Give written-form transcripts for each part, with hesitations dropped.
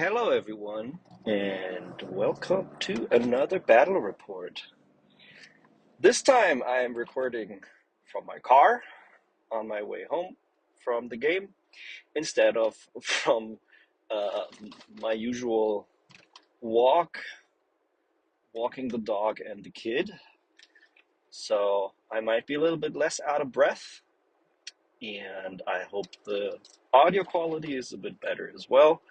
Hello, everyone, and welcome to another battle report. This time I am recording from my car on my way home from the game instead of from uh, my usual walk, walking the dog and the kid. So I might be a little bit less out of breath, and I hope the audio quality is a bit better as well,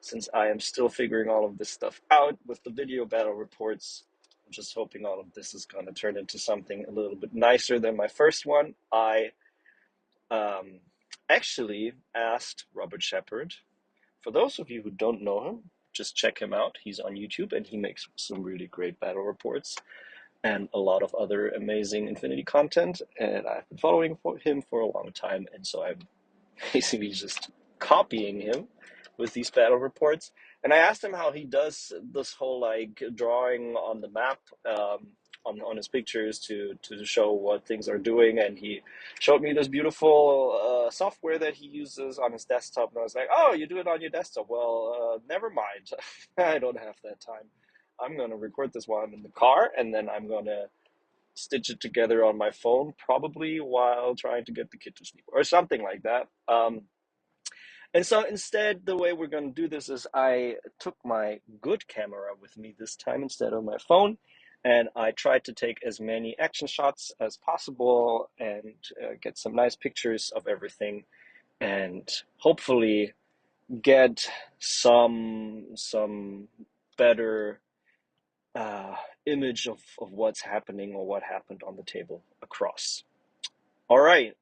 since I am still figuring all of this stuff out with the video battle reports. I'm just hoping all of this is going to turn into something a little bit nicer than my first one. I um, actually asked Robert Shepard. For those of you who don't know him, just check him out. He's on YouTube and he makes some really great battle reports and a lot of other amazing Infinity content. And I've been following him for a long time, and so I'm basically just copying him with these battle reports. And I asked him how he does this whole like drawing on the map, on his pictures to show what things are doing. And he showed me this beautiful software that he uses on his desktop. And I was like, oh, you do it on your desktop? Well, never mind. I don't have that time. I'm going to record this while I'm in the car, and then I'm going to stitch it together on my phone, probably while trying to get the kid to sleep or something like that. And so instead, the way we're going to do this is I took my good camera with me this time instead of my phone, and I tried to take as many action shots as possible and get some nice pictures of everything, and hopefully get some better image of what's happening or what happened on the table across. All right,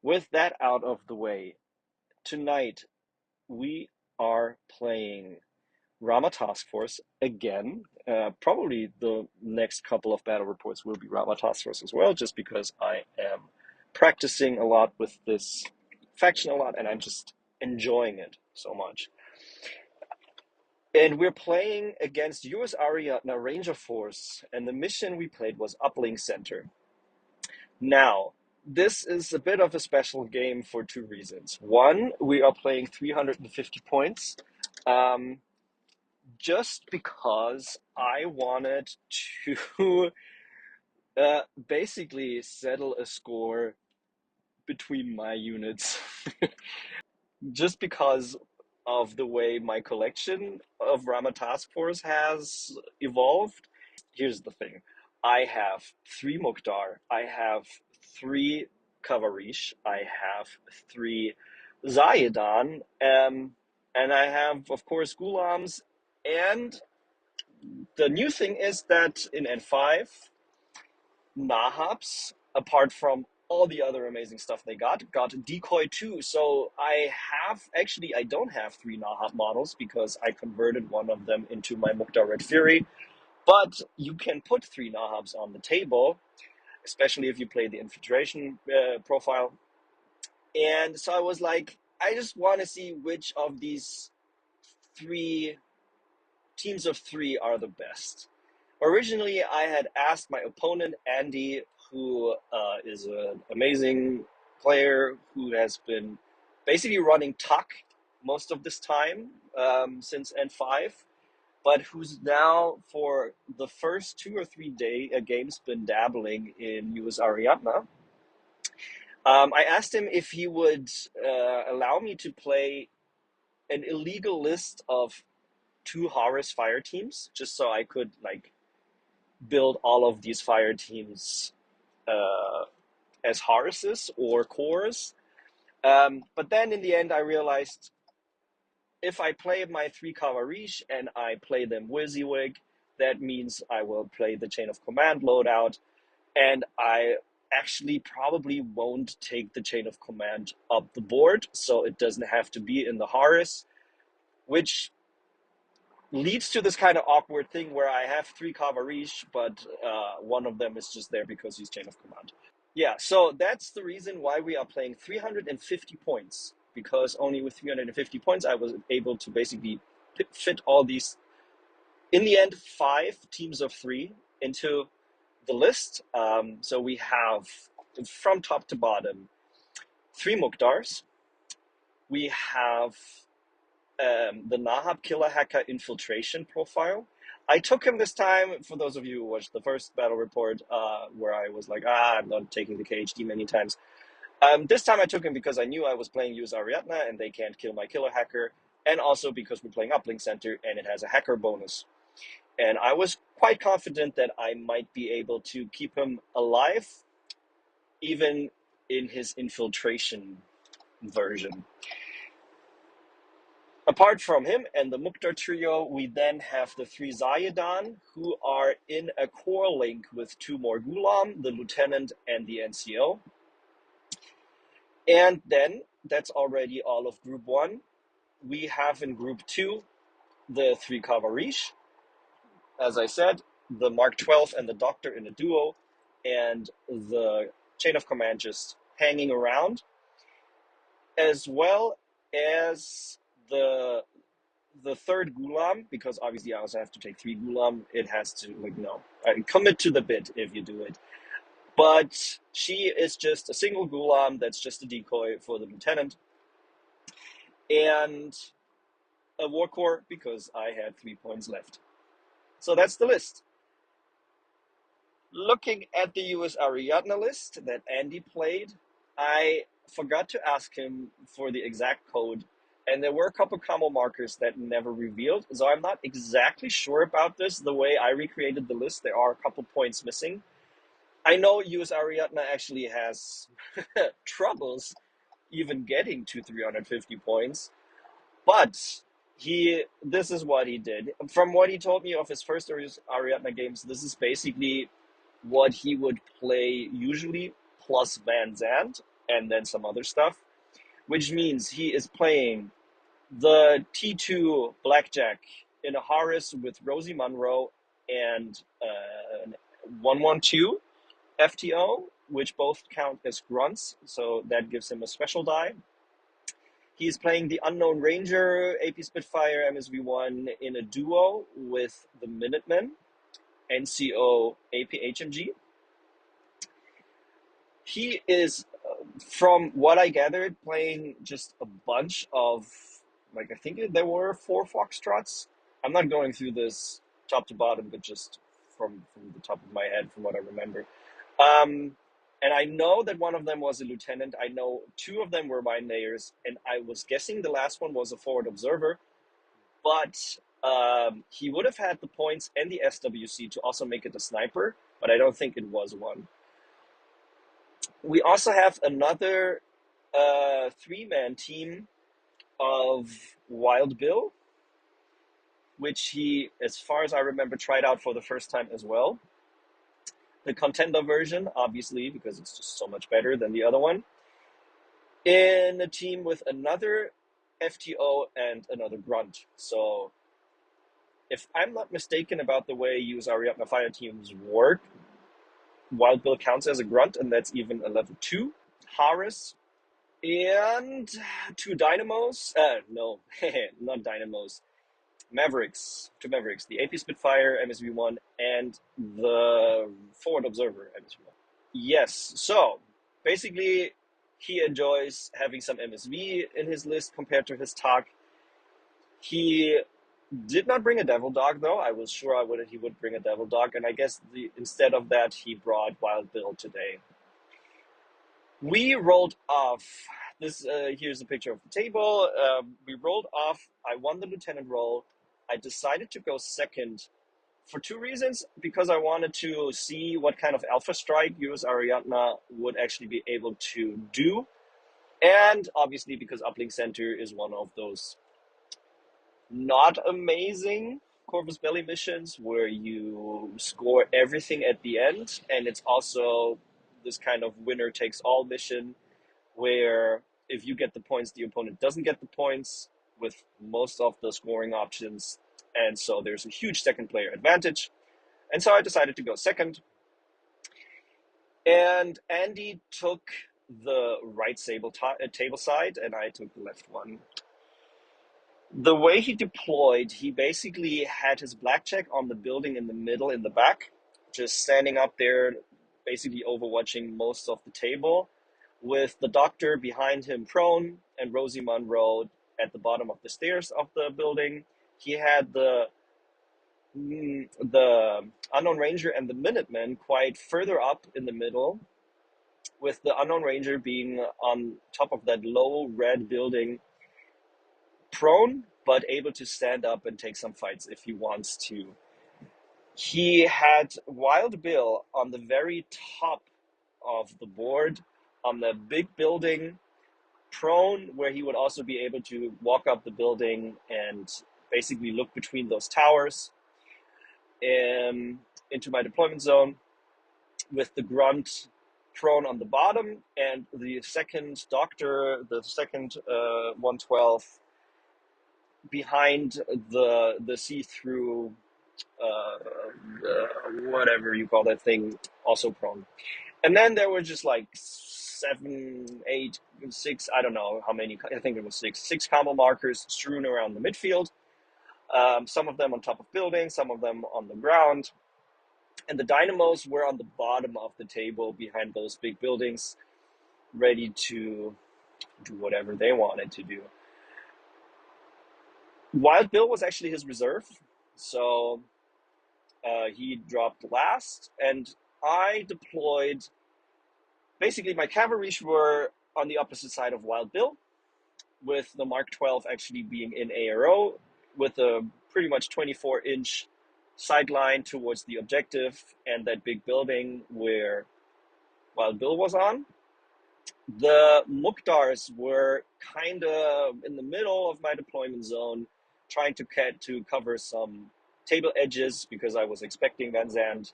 with that out of the way, tonight we are playing Ramah Taskforce again. Probably the next couple of battle reports will be Ramah Taskforce as well, just because I am practicing a lot with this faction a lot and I'm just enjoying it so much. And we're playing against US Ariadna Ranger Force, and the mission we played was Uplink Center. Now, this is a bit of a special game for two reasons. One, we are playing 350 points, um, just because I wanted to basically settle a score between my units. Just because of the way my collection of Ramah Task Force has evolved. Here's the thing. I have 3 Mukthar, I have 3 Khawarij, I have 3 Zhayedan, and I have, of course, Gulams. And the new thing is that in N5, Nahabs, apart from all the other amazing stuff they got decoy too. So I don't have 3 Nahab models because I converted one of them into my Mukthar Red Fury. But you can put 3 Nahabs on the table, especially if you play the infiltration profile. And so I was like, I just want to see which of these 3 teams of 3 are the best. Originally, I had asked my opponent, Andy, who is an amazing player who has been basically running Tuck most of this time since N5, but who's now for the first 2 or 3 games been dabbling in US Ariadna. I asked him if he would allow me to play an illegal list of 2 Horus fire teams, just so I could like build all of these fire teams as Horuses or cores. But then in the end, I realized if I play my 3 Khawarij and I play them WYSIWYG, that means I will play the Chain of Command loadout, and I actually probably won't take the Chain of Command up the board, so it doesn't have to be in the Horus, which leads to this kind of awkward thing where I have 3 Khawarij, but one of them is just there because he's Chain of Command. Yeah, so that's the reason why we are playing 350 points, because only with 350 points I was able to basically fit all these, in the end, 5 teams of 3 into the list. So we have, from top to bottom, 3 Mukhtars. We have the Nahab Killer Hacker Infiltration profile. I took him this time, for those of you who watched the first battle report, where I was like, I'm not taking the KHD many times. This time I took him because I knew I was playing use Ariadna and they can't kill my killer hacker, and also because we're playing Uplink Center and it has a hacker bonus. And I was quite confident that I might be able to keep him alive, even in his infiltration version. Apart from him and the Mukthar trio, we then have the three Zhayedan, who are in a core link with two more Ghulam, the Lieutenant and the NCO. And then, that's already all of Group 1. We have in Group 2 the three Khawarij, as I said, the Mark 12 and the Doctor in a duo, and the chain of command just hanging around, as well as the third Ghulam, because obviously I also have to take 3 Ghulam. It has to, commit to the bit if you do it. But she is just a single Ghulam that's just a decoy for the Lieutenant. And a War Core, because I had 3 points left. So that's the list. Looking at the US Ariadna list that Andy played, I forgot to ask him for the exact code, and there were a couple combo markers that never revealed, so I'm not exactly sure about this. The way I recreated the list, there are a couple points missing. I know US Ariadna actually has troubles even getting to 350 points, but this is what he did. From what he told me of his first Ariadna games, this is basically what he would play usually, plus Van Zandt and then some other stuff, which means he is playing the T2 Blackjack in a Horus with Rosie Munro and 112 FTO, which both count as grunts, so that gives him a special die. He's playing the Unknown Ranger, AP Spitfire, MSV1 in a duo with the Minutemen, NCO, AP HMG. He is, from what I gathered, playing just a bunch of, I think there were 4 Foxtrots. I'm not going through this top to bottom, but just from the top of my head, from what I remember. And I know that one of them was a Lieutenant. I know 2 of them were Mind Layers, and I was guessing the last one was a Forward Observer. But he would have had the points and the SWC to also make it a Sniper, but I don't think it was one. We also have another 3-man team of Wild Bill, which he, as far as I remember, tried out for the first time as well. The contender version, obviously, because it's just so much better than the other one. In a team with another FTO and another Grunt. So, if I'm not mistaken about the way US Ariadna Fire teams work, Wild Bill counts as a Grunt, and that's even a level 2. Horus. And 2 Dynamos. No, not Dynamos. Mavericks. 2 Mavericks. The AP Spitfire, MSV1, and the Forward Observer, MSV1. Yes, so basically he enjoys having some MSV in his list compared to his TOC. He did not bring a Devil Dog, though. I was sure he would bring a Devil Dog, and I guess instead of that, he brought Wild Bill today. We rolled off. Here's a picture of the table. We rolled off. I won the Lieutenant role. I decided to go second for 2 reasons. Because I wanted to see what kind of Alpha Strike US Ariadna would actually be able to do. And obviously because Uplink Center is one of those not amazing Corvus Belli missions where you score everything at the end. And it's also this kind of winner-takes-all mission where if you get the points, the opponent doesn't get the points with most of the scoring options. And so there's a huge second player advantage. And so I decided to go second. And Andy took the right table side, and I took the left one. The way he deployed, he basically had his blackjack on the building in the middle, in the back, just standing up there, basically overwatching most of the table, with the Doctor behind him prone and Rosie Munro at the bottom of the stairs of the building. He had the Unknown Ranger and the Minutemen quite further up in the middle, with the Unknown Ranger being on top of that low red building, prone, but able to stand up and take some fights if he wants to. He had Wild Bill on the very top of the board, on the big building, prone, where he would also be able to walk up the building and basically look between those towers into my deployment zone, with the grunt prone on the bottom, and the second doctor, the second 112, behind the see-through whatever you call that thing, also prone. And then there were just like 7, 8, 6, I don't know how many, I think it was 6 combo markers strewn around the midfield. Some of them on top of buildings, some of them on the ground. And the dynamos were on the bottom of the table behind those big buildings, ready to do whatever they wanted to do. Wild Bill was actually his reserve, so he dropped last, and I deployed. Basically, my cavalry were on the opposite side of Wild Bill, with the Mark 12 actually being in ARO, with a pretty much 24-inch sideline towards the objective and that big building where Wild Bill was on. The Mukhtars were kind of in the middle of my deployment zone, trying to cover some table edges because I was expecting Van Zandt,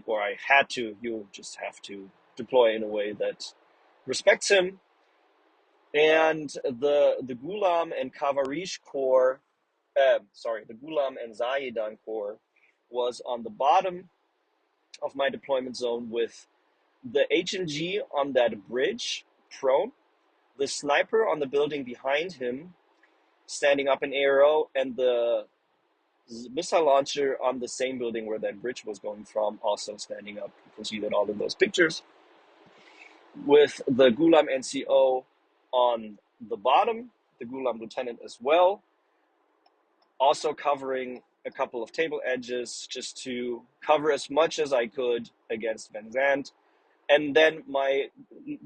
or I had to. You just have to deploy in a way that respects him. And the Ghulam and Khawarij Corps, the Ghulam and Zhayedan Corps was on the bottom of my deployment zone, with the HMG on that bridge, prone, the sniper on the building behind him, standing up in arrow, and the missile launcher on the same building where that bridge was going from, also standing up. You can see that all in those pictures. With the Ghulam NCO on the bottom, the Ghulam lieutenant as well, also covering a couple of table edges just to cover as much as I could against Van Zandt. And then my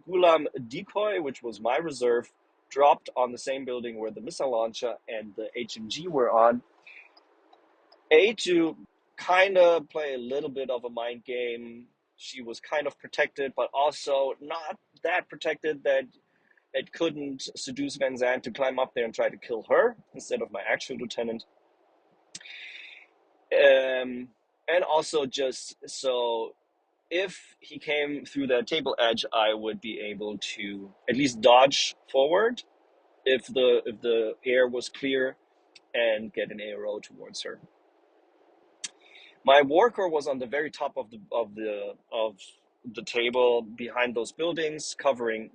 Ghulam decoy, which was my reserve, dropped on the same building where the missile launcher and the HMG were on. To kind of play a little bit of a mind game. She was kind of protected, but also not that protected that it couldn't seduce Van Zandt to climb up there and try to kill her instead of my actual lieutenant. And also just so if he came through the table edge, I would be able to at least dodge forward if the air was clear and get an arrow towards her. My war corps was on the very top of the table behind those buildings, covering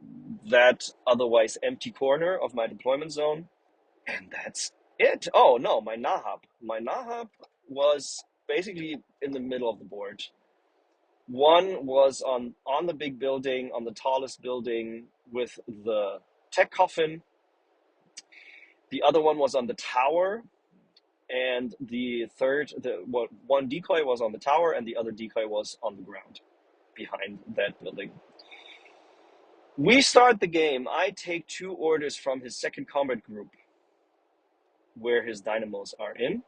that otherwise empty corner of my deployment zone, and that's it. Oh no, my Nahab. My Nahab was basically in the middle of the board. One was on the big building, on the tallest building with the tech coffin. The other one was on the tower, and one decoy was on the tower, and the other decoy was on the ground behind that building. We start the game. I take 2 orders from his second combat group, where his dynamos are in.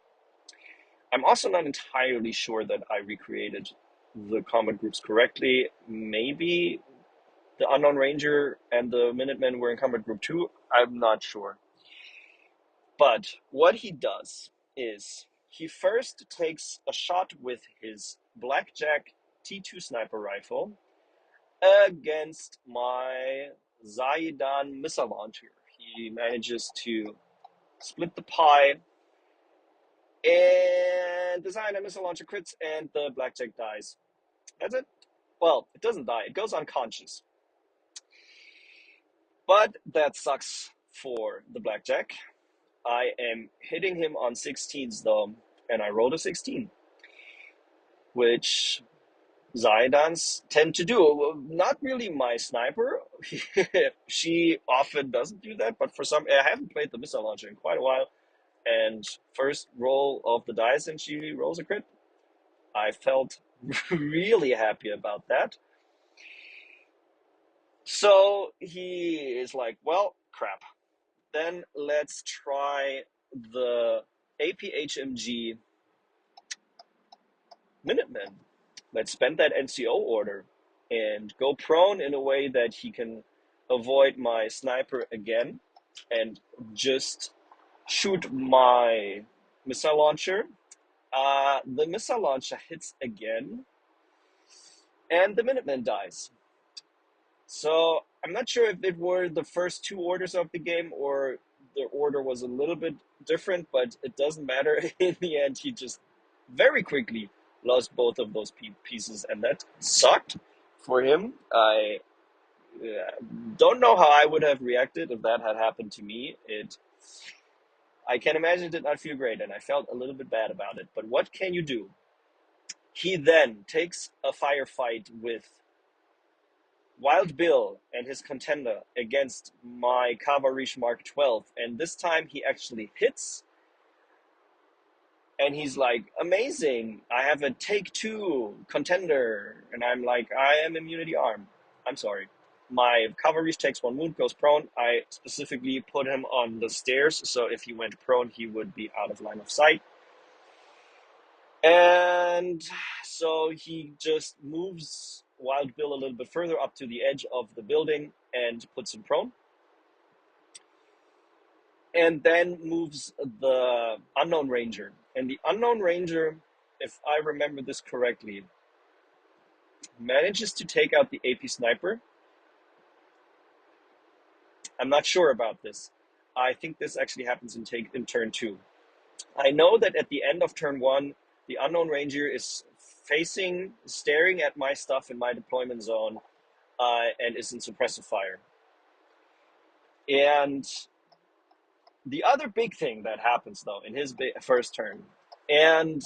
I'm also not entirely sure that I recreated the combat groups correctly. Maybe the Unknown Ranger and the Minutemen were in combat group 2. I'm not sure. But what he does is he first takes a shot with his Blackjack T2 sniper rifle against my Zhayedan missile launcher. He manages to split the pie, and the Zhayedan missile launcher crits, and the Blackjack dies. That's it. Well, it doesn't die. It goes unconscious. But that sucks for the Blackjack. I am hitting him on 16s though, and I rolled a 16, which Zhaedans tend to do. Not really my sniper, she often doesn't do that, but for some, I haven't played the missile launcher in quite a while. And first roll of the dice, and she rolls a crit. I felt really happy about that. So he is like, well, crap. Then let's try the APHMG Minutemen. Let's spend that NCO order and go prone in a way that he can avoid my sniper again and just shoot my missile launcher. The missile launcher hits again, and the Minuteman dies. So I'm not sure if it were the first two orders of the game or the order was a little bit different, but it doesn't matter. In the end, he just very quickly lost both of those pieces, and that sucked for him. I don't know how I would have reacted if that had happened to me. I can imagine it did not feel great, and I felt a little bit bad about it. But what can you do? He then takes a firefight with Wild Bill and his contender against my Khawarij Mark 12, and this time he actually hits, and he's like, amazing, I have a take two contender, and I'm like, I am immunity arm. I'm sorry. My Khawarij takes one wound, goes prone. I specifically put him on the stairs, so if he went prone, he would be out of line of sight. And so he just moves Wild Bill a little bit further up to the edge of the building and puts him prone. And then moves the Unknown Ranger. And the Unknown Ranger, if I remember this correctly, manages to take out the AP Sniper. I'm not sure about this. I think this actually happens in turn 2. I know that at the end of turn 1, the Unknown Ranger is staring at my stuff in my deployment zone, and is in suppressive fire. And the other big thing that happens, though, in his first turn, and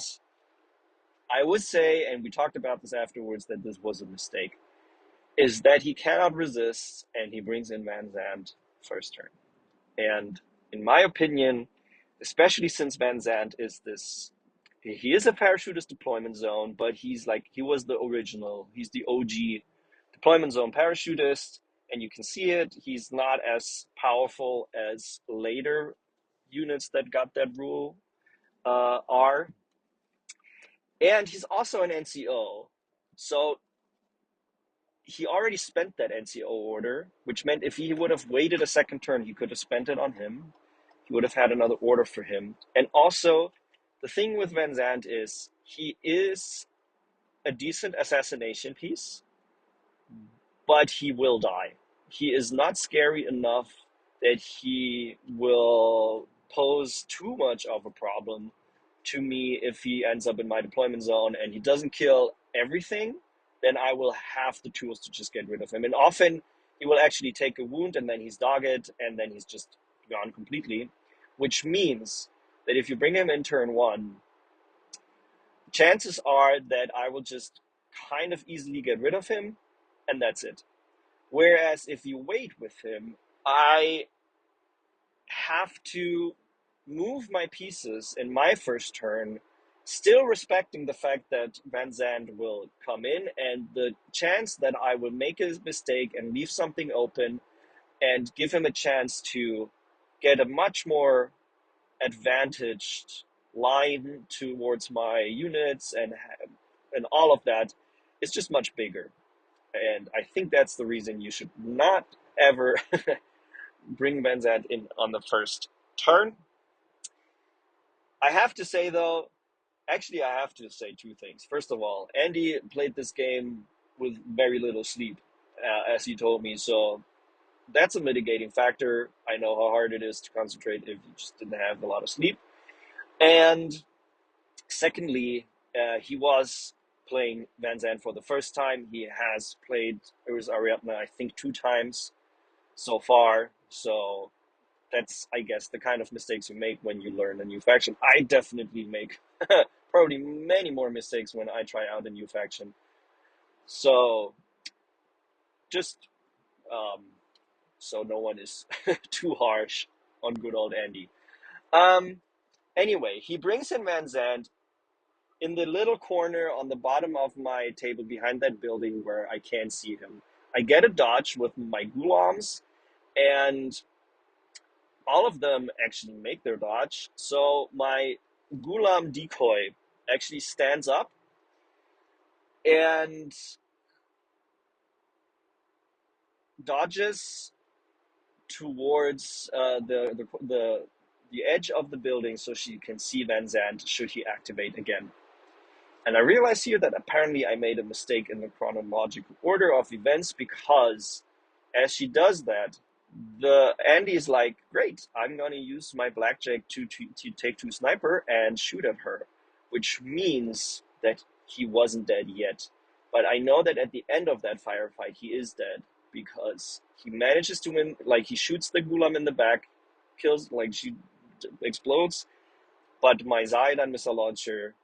I would say, and we talked about this afterwards, that this was a mistake, is that he cannot resist, and he brings in Van Zandt first turn. And in my opinion, especially since Van Zandt is he is a parachutist deployment zone, but he was the original, he's the OG deployment zone parachutist, and you can see it. He's not as powerful as later units that got that rule are. And he's also an NCO. So he already spent that NCO order, which meant if he would have waited a second turn, he could have spent it on him. He would have had another order for him. And also, the thing with Van Zandt is he is a decent assassination piece, but he will die. He is not scary enough that he will pose too much of a problem to me if he ends up in my deployment zone and he doesn't kill everything. Then I will have the tools to just get rid of him. And often he will actually take a wound and then he's dogged and then he's just gone completely, which means that if you bring him in turn 1, chances are that I will just kind of easily get rid of him, and that's it. Whereas if you wait with him, I have to move my pieces in my first turn, still respecting the fact that Van Zandt will come in, and the chance that I will make a mistake and leave something open and give him a chance to get a much more advantaged line towards my units and all of that is just much bigger. And I think that's the reason you should not ever bring Van Zandt in on the first turn. I have to say, though, actually, I have to say two things. First of all, Andy played this game with very little sleep, as he told me. So that's a mitigating factor. I know how hard it is to concentrate if you just didn't have a lot of sleep. And secondly, he was playing Van Zandt for the first time. He has played Ariadna, I think, 2 times so far. So that's, I guess, the kind of mistakes you make when you learn a new faction. I definitely make probably many more mistakes when I try out a new faction. So just so no one is too harsh on good old Andy. Um, anyway, he brings in Van Zandt in the little corner on the bottom of my table behind that building where I can't see him. I get a dodge with my gulams, and all of them actually make their dodge. So my gulam decoy actually stands up and dodges towards the edge of the building so she can see Van Zandt should he activate again. And I realize here that apparently I made a mistake in the chronological order of events, because as she does that, the Andy is like, great, I'm going to use my blackjack to take two sniper and shoot at her, which means that he wasn't dead yet. But I know that at the end of that firefight, he is dead, because he manages to win, like he shoots the Gulam in the back, kills, like she explodes, but my Zhayedan missile launcher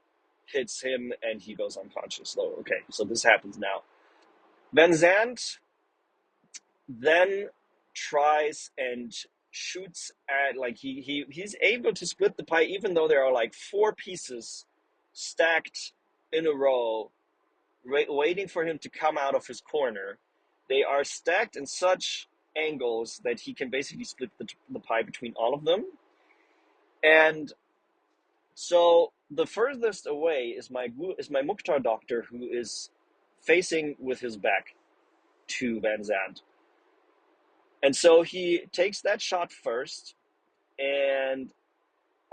hits him and he goes unconscious. So, okay, so this happens now. Van Zandt then tries and shoots at, like he's able to split the pie even though there are like four pieces stacked in a row waiting for him to come out of his corner. They are stacked in such angles that he can basically split the pie between all of them. And so the furthest away is my Mukthar doctor, who is facing with his back to Van Zandt. And so he takes that shot first, and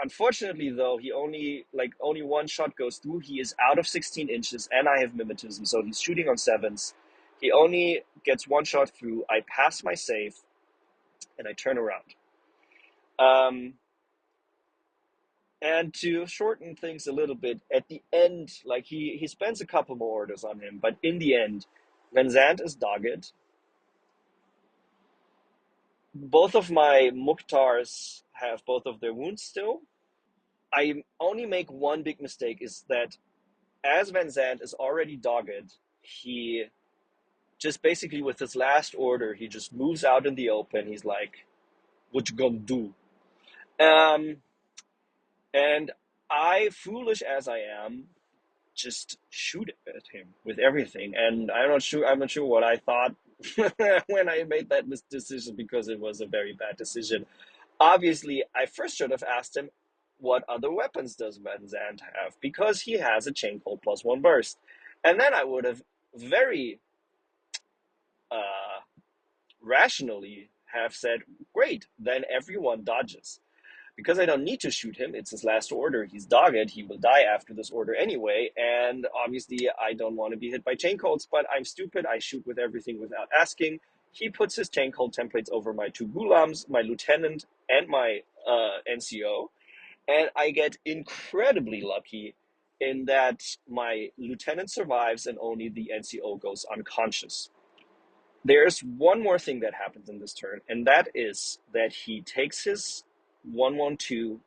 unfortunately though, he only one shot goes through. He is out of 16 inches and I have mimetism, so he's shooting on sevens. He only gets one shot through. I pass my save and I turn around. And to shorten things a little bit, at the end, like he spends a couple more orders on him, but in the end, Van Zandt is dogged. Both of my Mukhtars have both of their wounds still. I only make one big mistake, is that as Van Zandt is already dogged, he just basically with his last order, he just moves out in the open. He's like, what you gonna do? And I, foolish as I am, just shoot at him with everything. And I'm not sure what I thought when I made that decision, because it was a very bad decision. Obviously, I first should have asked him, what other weapons does Van Zandt have? Because he has a chain cold +1 burst. And then I would have very rationally have said, great, then everyone dodges. Because I don't need to shoot him, it's his last order. He's dogged. He will die after this order anyway. And obviously, I don't want to be hit by chain colds, but I'm stupid. I shoot with everything without asking. He puts his chain cold templates over my two gulams, my lieutenant, and my NCO. And I get incredibly lucky in that my lieutenant survives and only the NCO goes unconscious. There's one more thing that happens in this turn, and that is that he takes his 112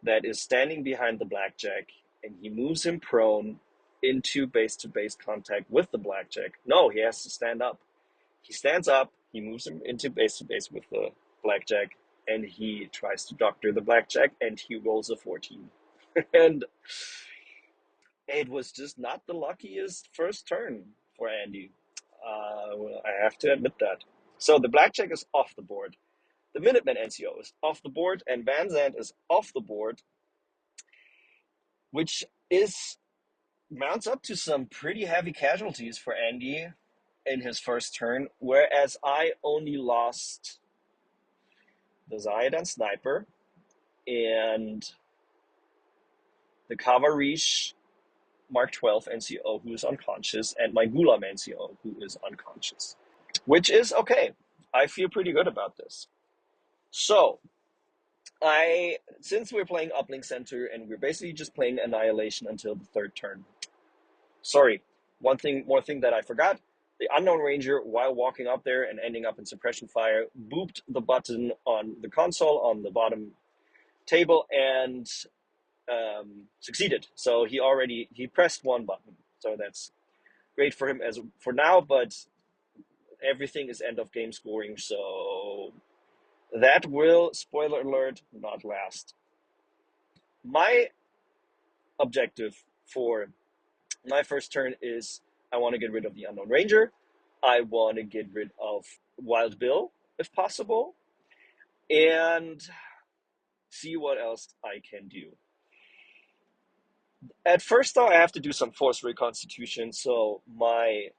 that is standing behind the blackjack, and he moves him prone into base-to-base contact with the blackjack. No, he has to stand up. He stands up, he moves him into base-to-base with the blackjack, and he tries to doctor the blackjack, and he rolls a 14. And it was just not the luckiest first turn for Andy. I have to admit that. So the blackjack is off the board. The Minutemen NCO is off the board, and Van Zandt is off the board, which mounts up to some pretty heavy casualties for Andy in his first turn, whereas I only lost the Zhayedan sniper and the Khawarij Mark 12 NCO, who is unconscious, and my Gulam NCO, who is unconscious, which is okay. I feel pretty good about this. So, since we're playing Uplink Center and we're basically just playing Annihilation until the third turn. Sorry, one more thing that I forgot. The Unknown Ranger, while walking up there and ending up in suppression fire, booped the button on the console on the bottom table and succeeded. So he pressed one button. So that's great for him as for now, but everything is end of game scoring, so that will, spoiler alert, not last. My objective for my first turn is I want to get rid of the Unknown Ranger. I want to get rid of Wild Bill, if possible, and see what else I can do. At first, though, I have to do some force reconstitution, so my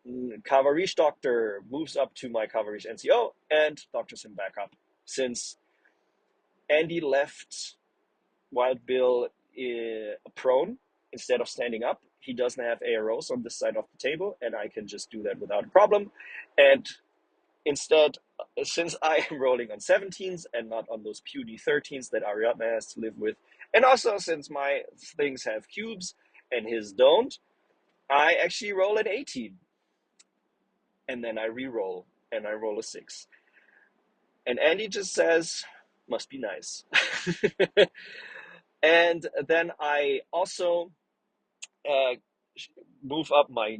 Khawarij doctor moves up to my Khawarij NCO and doctors him back up. Since Andy left Wild Bill prone instead of standing up, he doesn't have AROs on this side of the table, and I can just do that without a problem. And instead, since I am rolling on 17s and not on those puny 13s that Ariadna has to live with, and also since my things have cubes and his don't, I actually roll an 18. And then I re-roll, and I roll a 6. And Andy just says, must be nice. And then I also uh, move up my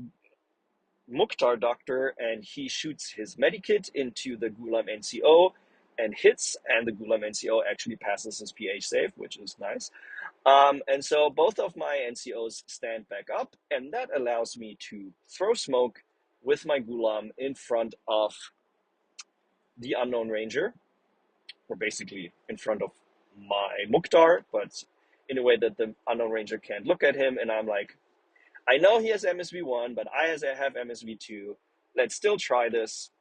Mukthar doctor, and he shoots his medikit into the Gulam NCO and hits, and the Gulam NCO actually passes his PH save, which is nice. And so both of my NCOs stand back up, and that allows me to throw smoke with my Gulam in front of the Unknown Ranger, or basically in front of my Mukthar, but in a way that the Unknown Ranger can't look at him. And I'm like, I know he has MSV1, but I have MSV2. Let's still try this.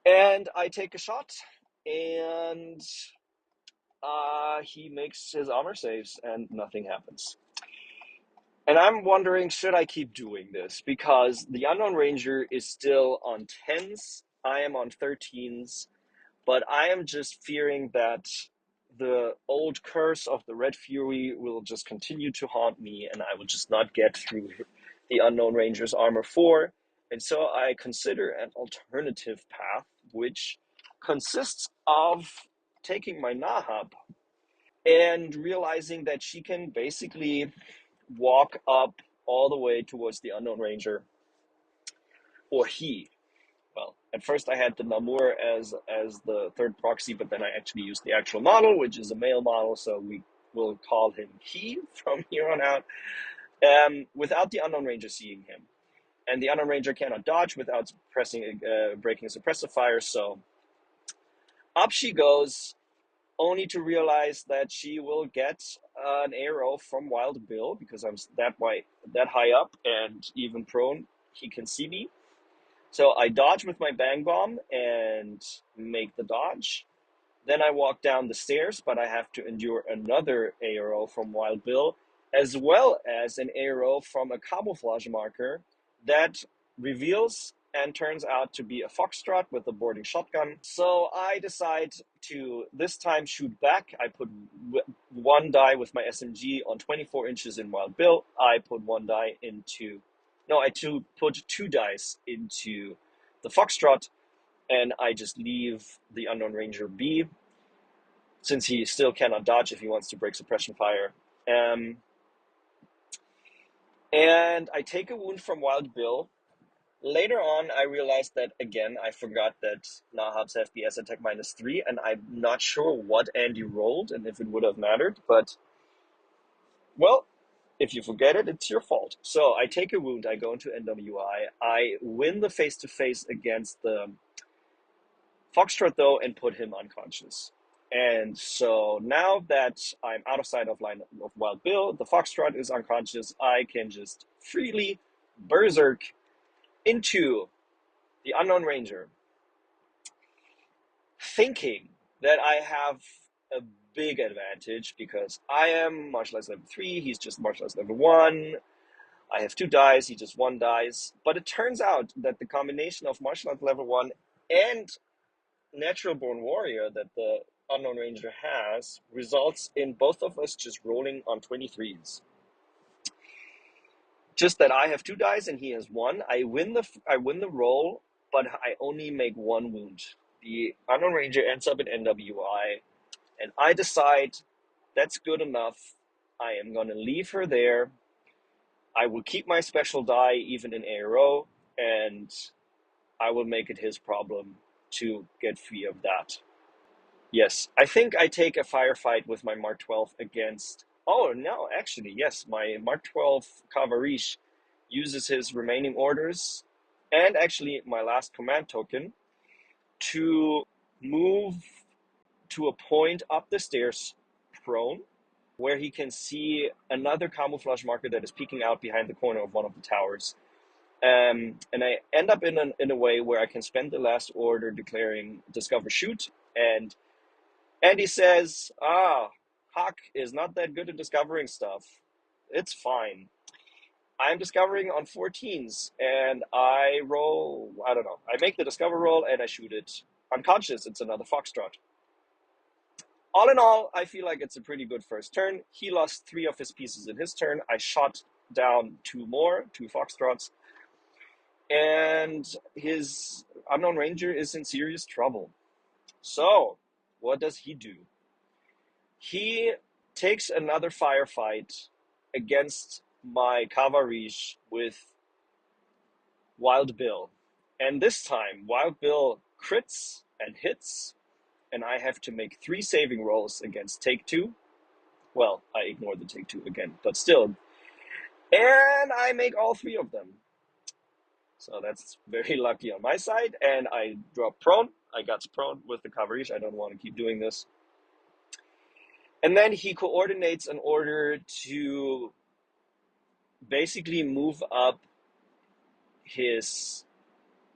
And I take a shot, and he makes his armor saves, and nothing happens. And I'm wondering, should I keep doing this? Because the Unknown Ranger is still on 10s. I am on 13s. But I am just fearing that the old curse of the Red Fury will just continue to haunt me, and I will just not get through the Unknown Ranger's Armor 4. And so I consider an alternative path, which consists of taking my Nahab and realizing that she can basically walk up all the way towards the Unknown Ranger, or he. Well, at first I had the Namur as the third proxy, but then I actually used the actual model, which is a male model, so we will call him he from here on out, without the Unknown Ranger seeing him. And the Unknown Ranger cannot dodge without breaking a suppressive fire, so up she goes, only to realize that she will get an arrow from Wild Bill, because I'm that high up and even prone, he can see me. So I dodge with my bang bomb and make the dodge. Then I walk down the stairs, but I have to endure another arrow from Wild Bill, as well as an arrow from a camouflage marker that reveals and turns out to be a foxtrot with a boarding shotgun. So I decide to this time shoot back. I put one die with my SMG on 24 inches in Wild Bill. I put one die into... No, I put two dice into the foxtrot, and I just leave the Unknown Ranger be, since he still cannot dodge if he wants to break suppression fire. And I take a wound from Wild Bill. Later on, I realized that, again, I forgot that Nahab's FPS attack -3, and I'm not sure what Andy rolled and if it would have mattered, but, well, if you forget it, it's your fault. So I take a wound, I go into NWI, I win the face-to-face against the Foxtrot, though, and put him unconscious. And so now that I'm out of sight of line of Wild Bill, the Foxtrot is unconscious, I can just freely berserk into the Unknown Ranger, thinking that I have a big advantage because I am martial arts level 3, he's just martial arts level 1. I have 2 dice, he just 1 dice. But it turns out that the combination of martial arts level 1 and natural born warrior that the Unknown Ranger has results in both of us just rolling on 23s. Just that I have 2 dice and he has 1. I win the roll, but I only make 1 wound. The Unknown Ranger ends up in NWI, and I decide that's good enough. I am going to leave her there. I will keep my special die even in ARO, and I will make it his problem to get free of that. Yes, I think I take a firefight with my Mark 12 against. Oh, no, actually, yes, my Mark 12 Khawarij uses his remaining orders and actually my last command token to move to a point up the stairs prone where he can see another camouflage marker that is peeking out behind the corner of one of the towers. And I end up in a way where I can spend the last order declaring discover shoot. And Andy says, Hawk is not that good at discovering stuff. It's fine. I'm discovering on 14s and I roll, I don't know, I make the discover roll and I shoot it unconscious. It's another Foxtrot. All in all, I feel like it's a pretty good first turn. He lost 3 of his pieces in his turn. I shot down 2 Foxtrots. And his Unknown Ranger is in serious trouble. So, what does he do? He takes another firefight against my Khawarij with Wild Bill. And this time, Wild Bill crits and hits, and I have to make 3 saving rolls against Take 2. Well, I ignore the Take 2 again, but still. And I make all 3 of them. So that's very lucky on my side. And I drop prone. I got prone with the Khawarij. I don't want to keep doing this. And then he coordinates an order to basically move up his.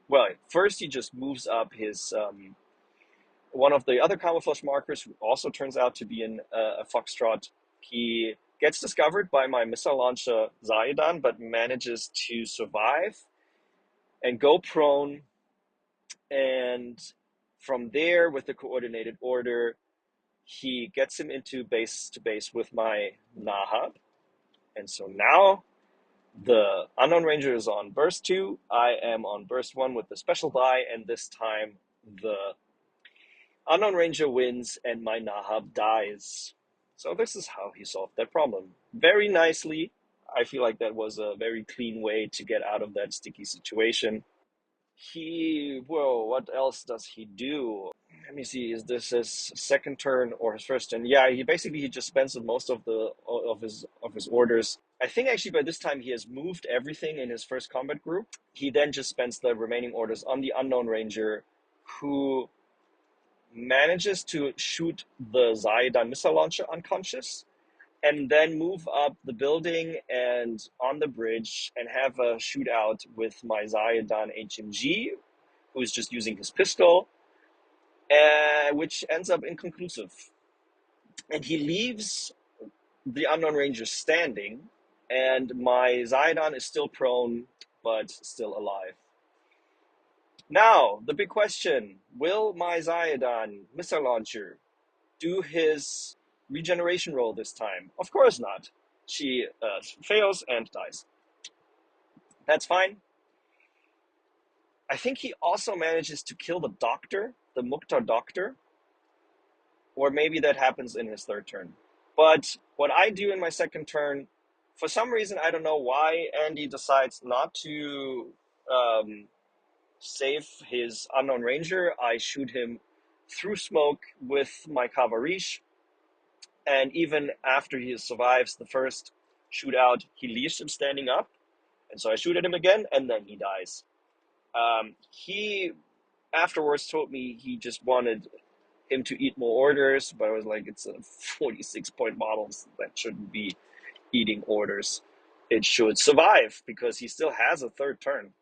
Well, first he just moves up his one of the other camouflage markers, who also turns out to be a Foxtrot. He gets discovered by my missile launcher Zhayedan, but manages to survive and go prone. And from there, with the coordinated order, he gets him into base to base with my Nahab. And so now the Unknown Ranger is on burst 2. I am on burst 1 with the special die, and this time the Unknown Ranger wins and my Nahab dies. So this is how he solved that problem. Very nicely. I feel like that was a very clean way to get out of that sticky situation. What else does he do? Let me see, is this his second turn or his first turn? Yeah, he just spends most of his orders. I think actually by this time he has moved everything in his first combat group. He then just spends the remaining orders on the Unknown Ranger, who manages to shoot the Zhayedan missile launcher unconscious, and then move up the building and on the bridge and have a shootout with my Zhayedan HMG, who's just using his pistol, which ends up inconclusive. And he leaves the Unknown Ranger standing, and my Zhayedan is still prone, but still alive. Now, the big question, will my Zhayedan missile launcher do his regeneration roll this time? Of course not. She fails and dies. That's fine. I think he also manages to kill the doctor, the Mukthar doctor, or maybe that happens in his third turn. But what I do in my second turn, for some reason, I don't know why Andy decides not to save his Unknown Ranger. I shoot him through smoke with my Khawarij. And even after he survives the first shootout, he leaves him standing up. And so I shoot at him again, and then he dies. He afterwards told me he just wanted him to eat more orders, but I was like, it's a 46-point model, so that shouldn't be eating orders. It should survive, because he still has a third turn.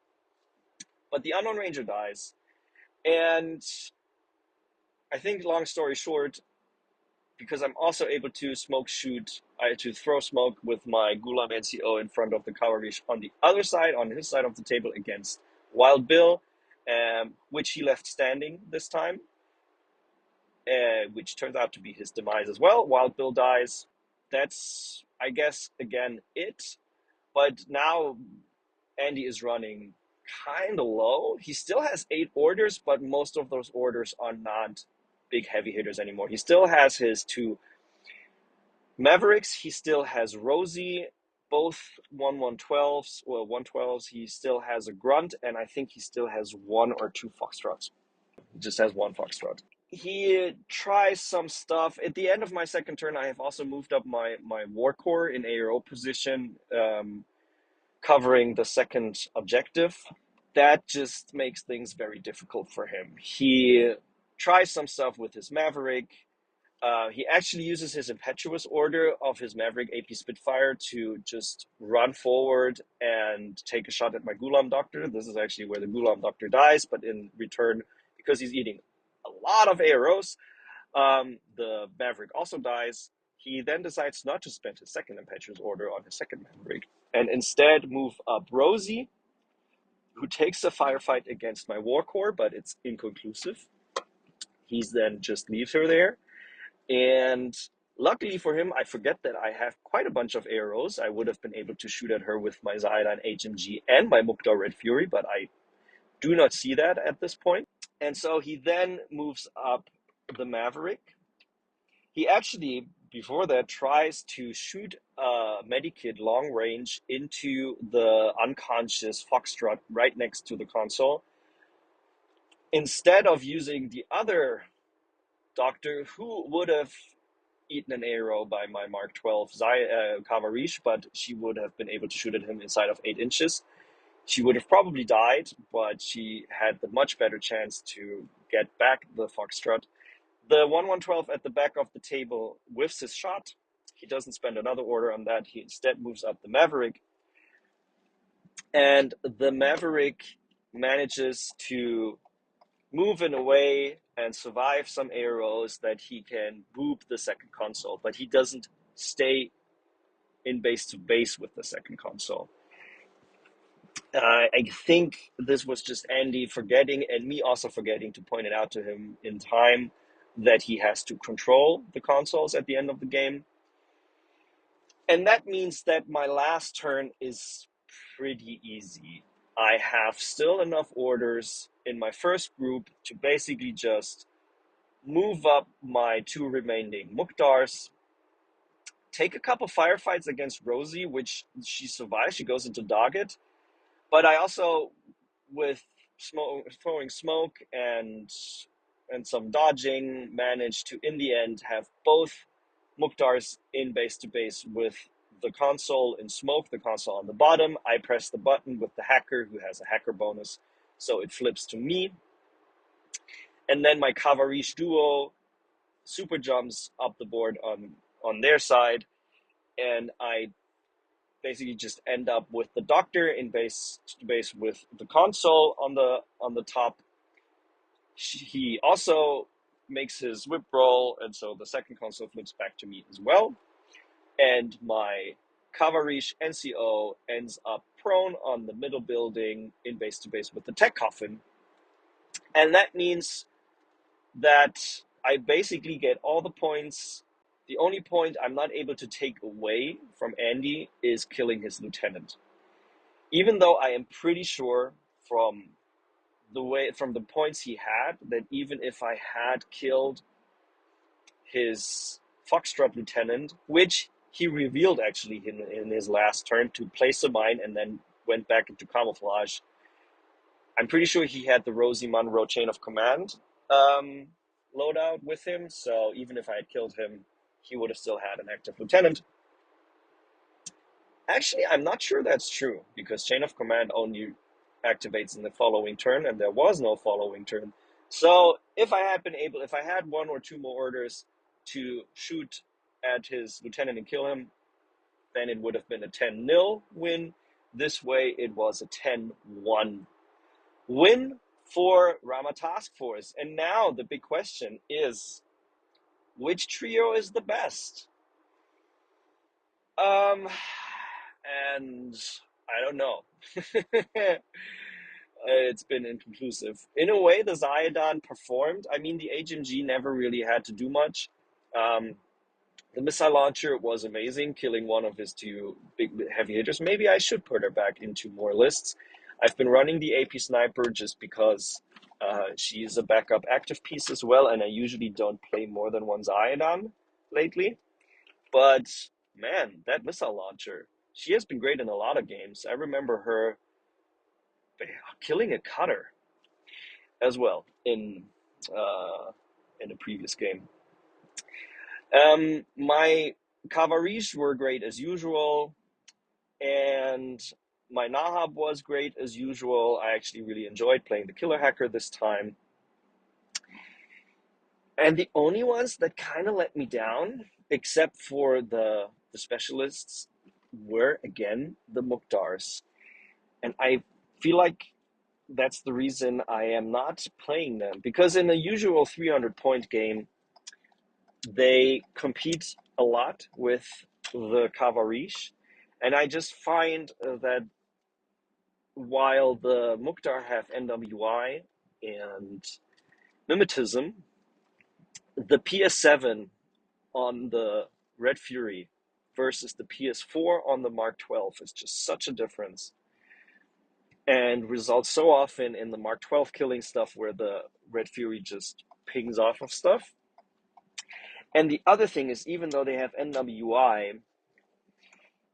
But the Unknown Ranger dies. And I think, long story short, because I'm also able to to throw smoke with my Gulam NCO in front of the Khawarij on the other side, on his side of the table against Wild Bill, which he left standing this time, which turns out to be his demise as well. Wild Bill dies. That's, I guess, again, it. But now Andy is running kind of low. He still has 8 orders, but most of those orders are not big heavy hitters anymore. He still has his 2 Mavericks. He still has Rosie both 112s, well, 112s, he still has a grunt, and I think he still has one or two foxtrots. He just has one foxtrot. He tries some stuff. At the end of my second turn, I have also moved up my war core in ARO position, covering the second objective. That just makes things very difficult for him. He tries some stuff with his Maverick. He actually uses his impetuous order of his Maverick AP Spitfire to just run forward and take a shot at my Gulam Doctor. This is actually where the Gulam Doctor dies, but in return, because he's eating a lot of arrows, the Maverick also dies. He then decides not to spend his second impetuous order on his second Maverick and instead move up Rosie, who takes a firefight against my War Core, but it's inconclusive. He's then just leaves her there. And luckily for him, I forget that I have quite a bunch of arrows. I would have been able to shoot at her with my Zhayedan HMG and my Mukthar Red Fury, but I do not see that at this point. And so he then moves up the Maverick. He actually, before that, tries to shoot a Medikit long range into the unconscious Foxtrot right next to the console, instead of using the other Doctor who would have eaten an arrow by my Mark 12 Khawarij, but she would have been able to shoot at him inside of 8 inches. She would have probably died, but she had the much better chance to get back the Foxtrot. The 112 at the back of the table whiffs his shot. He doesn't spend another order on that. He instead moves up the Maverick. And the Maverick manages to move in a way and survive some arrows that he can boop the second console, but he doesn't stay in base to base with the second console. I think this was just Andy forgetting, and me also forgetting to point it out to him in time, that he has to control the consoles at the end of the game. And that means that my last turn is pretty easy. I have still enough orders in my first group to basically just move up my two remaining Mukhtars, take a couple firefights against Rosie, which she survives. She goes into Doggett. But I also, with throwing smoke and some dodging, managed to, in the end, have both Mukhtars in base to base with the console in smoke, the console on the bottom. I press the button with the hacker, who has a hacker bonus, so it flips to me. And then my Khawarij duo super jumps up the board on their side, and I basically just end up with the Doctor in base to base with the console on the top. He also makes his whip roll, and so the second console flips back to me as well. And my Khawarij NCO ends up prone on the middle building in base to base with the tech coffin. And that means that I basically get all the points. The only point I'm not able to take away from Andy is killing his lieutenant. Even though I am pretty sure from the points he had, that even if I had killed his Foxtrot lieutenant, which he revealed actually in his last turn to place a mine and then went back into camouflage, I'm pretty sure he had the Rosie Munro chain of command loadout with him, so even if I had killed him, he would have still had an active lieutenant. Actually, I'm not sure that's true, because chain of command only activates in the following turn, and there was no following turn. So if I had one or two more orders to shoot at his lieutenant and kill him, then it would have been a 10-0 win. This way, it was a 10-1 win for Ramah Taskforce. And now the big question is, which trio is the best? And I don't know. It's been inconclusive. In a way, the Zhayedan performed. I mean, the HMG never really had to do much. The missile launcher was amazing, killing one of his two big heavy hitters. Maybe I should put her back into more lists. I've been running the AP Sniper just because she is a backup active piece as well, and I usually don't play more than one Zhayedan lately. But man, that missile launcher, she has been great in a lot of games. I remember her killing a cutter as well in a previous game. My Khawarij were great as usual, and my Nahab was great as usual. I actually really enjoyed playing the Killer Hacker this time. And the only ones that kind of let me down, except for the specialists, were again the Mukhtars. And I feel like that's the reason I am not playing them. Because in a usual 300-point game, they compete a lot with the Khawarij. And I just find that while the Mukthar have NWI and mimetism, the PS7 on the Red Fury versus the PS4 on the Mark 12 is just such a difference, and results so often in the Mark 12 killing stuff where the Red Fury just pings off of stuff. And the other thing is, even though they have NWI,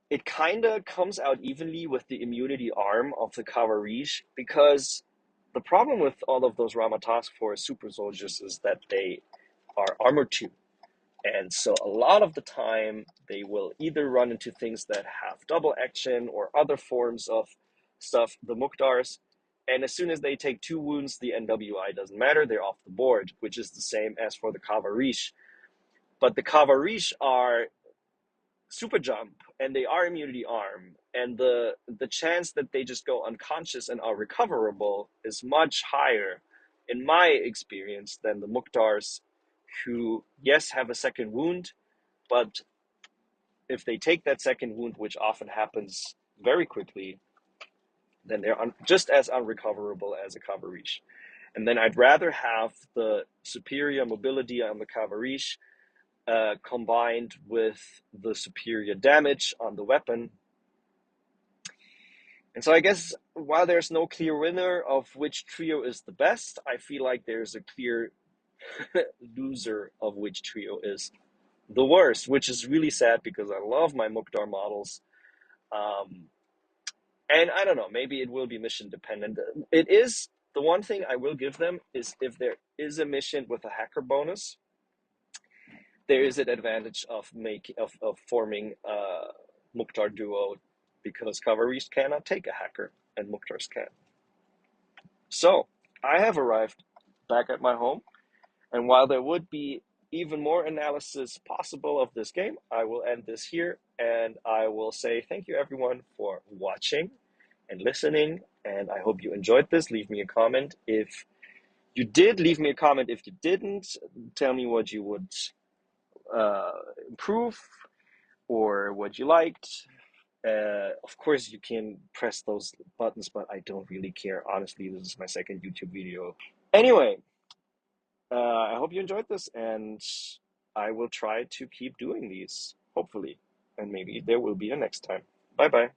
it kind of comes out evenly with the immunity arm of the Khawarij, because the problem with all of those Ramah Taskforce super soldiers is that they are armor 2. And so a lot of the time, they will either run into things that have double action or other forms of stuff, the Mukhtars. And as soon as they take 2 wounds, the NWI doesn't matter. They're off the board, which is the same as for the Khawarij. But the Khawarij are super jump, and they are immunity arm. And the chance that they just go unconscious and are recoverable is much higher, in my experience, than the Mukhtars, who, yes, have a second wound, but if they take that second wound, which often happens very quickly, then they're just as unrecoverable as a Khawarij. And then I'd rather have the superior mobility on the Khawarij combined with the superior damage on the weapon. And so I guess while there's no clear winner of which trio is the best, I feel like there's a clear loser of which trio is the worst, which is really sad because I love my Mukthar models. And I don't know, maybe it will be mission dependent. It is, the one thing I will give them is if there is a mission with a hacker bonus, there is an advantage of forming a Mukthar duo, because Khawarij cannot take a hacker and Mukhtars can. So I have arrived back at my home, and while there would be even more analysis possible of this game, I will end this here, and I will say thank you everyone for watching and listening, and I hope you enjoyed this. Leave me a comment if you did, leave me a comment if you didn't. Tell me what you would improve or what you liked. Of course, you can press those buttons, but I don't really care. Honestly, this is my second YouTube video. Anyway, I hope you enjoyed this, and I will try to keep doing these, hopefully. And maybe there will be a next time. Bye-bye.